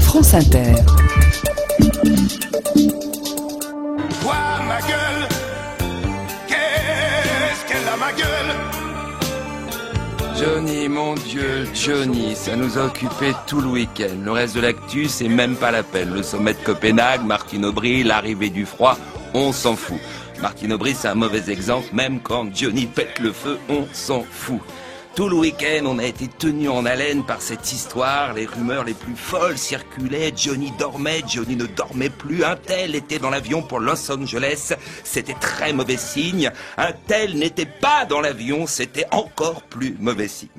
France Inter. Toi, ma gueule, qu'est-ce qu'elle a, ma gueule? Johnny, mon Dieu, Johnny, ça nous a occupé tout le week-end. Le reste de l'actu, c'est même pas la peine. Le sommet de Copenhague, Martine Aubry, l'arrivée du froid, on s'en fout. Martine Aubry, c'est un mauvais exemple, même quand Johnny pète le feu, on s'en fout. Tout le week-end, on a été tenus en haleine par cette histoire. Les rumeurs les plus folles circulaient. Johnny dormait, Johnny ne dormait plus. Un tel était dans l'avion pour Los Angeles. C'était très mauvais signe. Un tel n'était pas dans l'avion. C'était encore plus mauvais signe.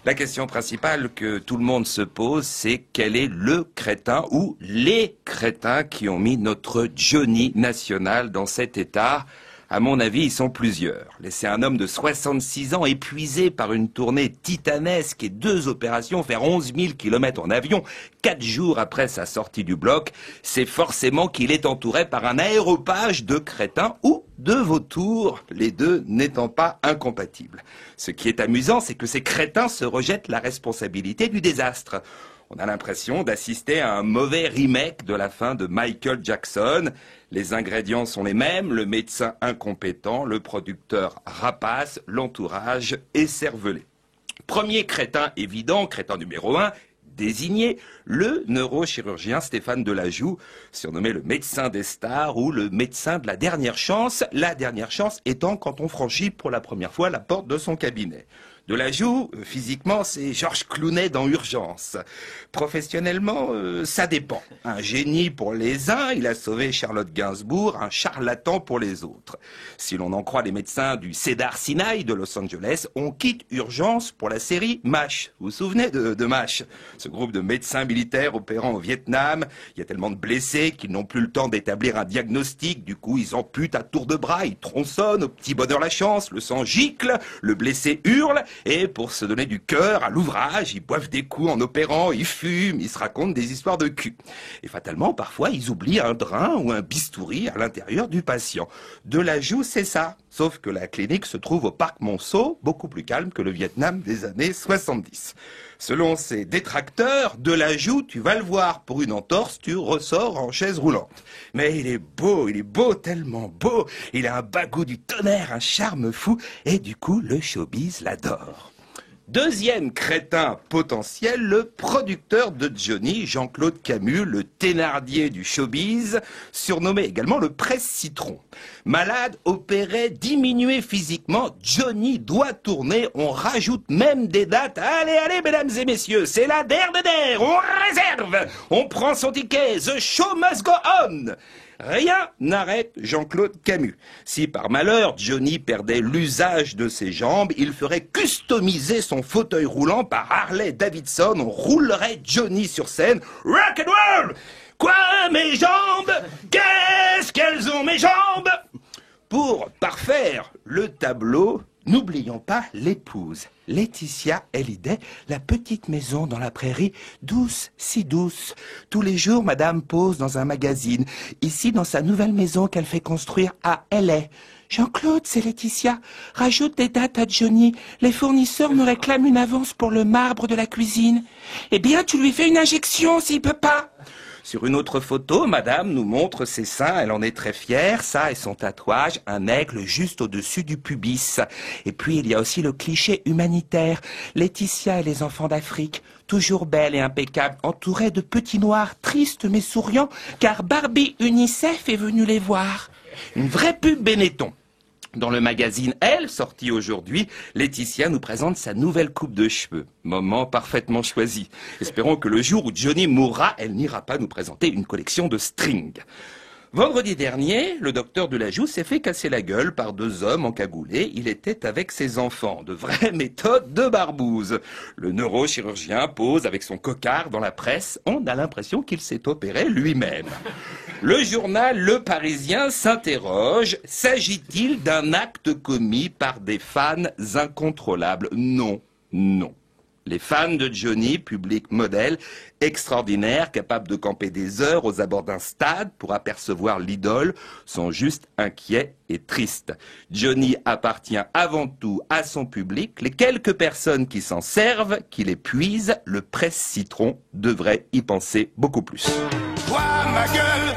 La question principale que tout le monde se pose, c'est quel est le crétin ou les crétins qui ont mis notre Johnny national dans cet état? À mon avis, ils sont plusieurs. Laisser un homme de 66 ans épuisé par une tournée titanesque et 2 opérations faire 11 000 km en avion 4 jours après sa sortie du bloc, c'est forcément qu'il est entouré par un aéropage de crétins ou de vautours, les deux n'étant pas incompatibles. Ce qui est amusant, c'est que ces crétins se rejettent la responsabilité du désastre. On a l'impression d'assister à un mauvais remake de la fin de Michael Jackson. Les ingrédients sont les mêmes, le médecin incompétent, le producteur rapace, l'entourage écervelé. Premier crétin évident, crétin numéro 1, désigné, le neurochirurgien Stéphane Delajoux, surnommé le médecin des stars ou le médecin de la dernière chance étant quand on franchit pour la première fois la porte de son cabinet. Delajoux, physiquement, c'est Georges Clooney dans Urgence. Professionnellement, ça dépend. Un génie pour les uns, il a sauvé Charlotte Gainsbourg, un charlatan pour les autres. Si l'on en croit les médecins du Cedar Sinai de Los Angeles, on quitte Urgence pour la série MASH. Vous vous souvenez de MASH? Ce groupe de médecins militaires opérant au Vietnam. Il y a tellement de blessés qu'ils n'ont plus le temps d'établir un diagnostic. Du coup, ils amputent à tour de bras, ils tronçonnent, au petit bonheur la chance, le sang gicle, le blessé hurle. Et pour se donner du cœur à l'ouvrage, ils boivent des coups en opérant, ils fument, ils se racontent des histoires de cul. Et fatalement, parfois, ils oublient un drain ou un bistouri à l'intérieur du patient. Delajoux, c'est ça. Sauf que la clinique se trouve au parc Monceau, beaucoup plus calme que le Vietnam des années 70. Selon ses détracteurs, Delajoux, tu vas le voir, pour une entorse, tu ressors en chaise roulante. Mais il est beau, tellement beau. Il a un bagot du tonnerre, un charme fou, et du coup, le showbiz l'adore. Deuxième crétin potentiel, le producteur de Johnny, Jean-Claude Camus, le Thénardier du showbiz, surnommé également le presse-citron. Malade, opéré, diminué physiquement, Johnny doit tourner, on rajoute même des dates. Allez, mesdames et messieurs, c'est la der, on réserve, on prend son ticket, the show must go on. Rien n'arrête Jean-Claude Camus. Si par malheur Johnny perdait l'usage de ses jambes, il ferait customiser son fauteuil roulant par Harley Davidson. On roulerait Johnny sur scène. Rock and roll! Quoi, mes jambes? Qu'est-ce qu'elles ont, mes jambes? Pour parfaire le tableau, n'oublions pas l'épouse. Laetitia Hallyday, la petite maison dans la prairie, douce, si douce. Tous les jours, madame pose dans un magazine. Ici, dans sa nouvelle maison qu'elle fait construire à LA. Jean-Claude, c'est Laetitia. Rajoute des dates à Johnny. Les fournisseurs me réclament une avance pour le marbre de la cuisine. Eh bien, tu lui fais une injection s'il peut pas. Sur une autre photo, madame nous montre ses seins, elle en est très fière, ça et son tatouage, un aigle juste au-dessus du pubis. Et puis il y a aussi le cliché humanitaire, Laetitia et les enfants d'Afrique, toujours belle et impeccable, entourée de petits noirs, tristes mais souriants, car Barbie UNICEF est venue les voir. Une vraie pub Benetton. Dans le magazine Elle, sorti aujourd'hui, Laetitia nous présente sa nouvelle coupe de cheveux. Moment parfaitement choisi. Espérons que le jour où Johnny mourra, elle n'ira pas nous présenter une collection de strings. Vendredi dernier, le docteur Delajoux s'est fait casser la gueule par 2 hommes encagoulés. Il était avec ses enfants. De vraies méthodes de barbouze. Le neurochirurgien pose avec son cocard dans la presse. On a l'impression qu'il s'est opéré lui-même. Le journal Le Parisien s'interroge. S'agit-il d'un acte commis par des fans incontrôlables? Non, non. Les fans de Johnny, public modèle, extraordinaire, capable de camper des heures aux abords d'un stade pour apercevoir l'idole, sont juste inquiets et tristes. Johnny appartient avant tout à son public. Les quelques personnes qui s'en servent, qui les puisent, le presse-citron devrait y penser beaucoup plus. Vois ma gueule,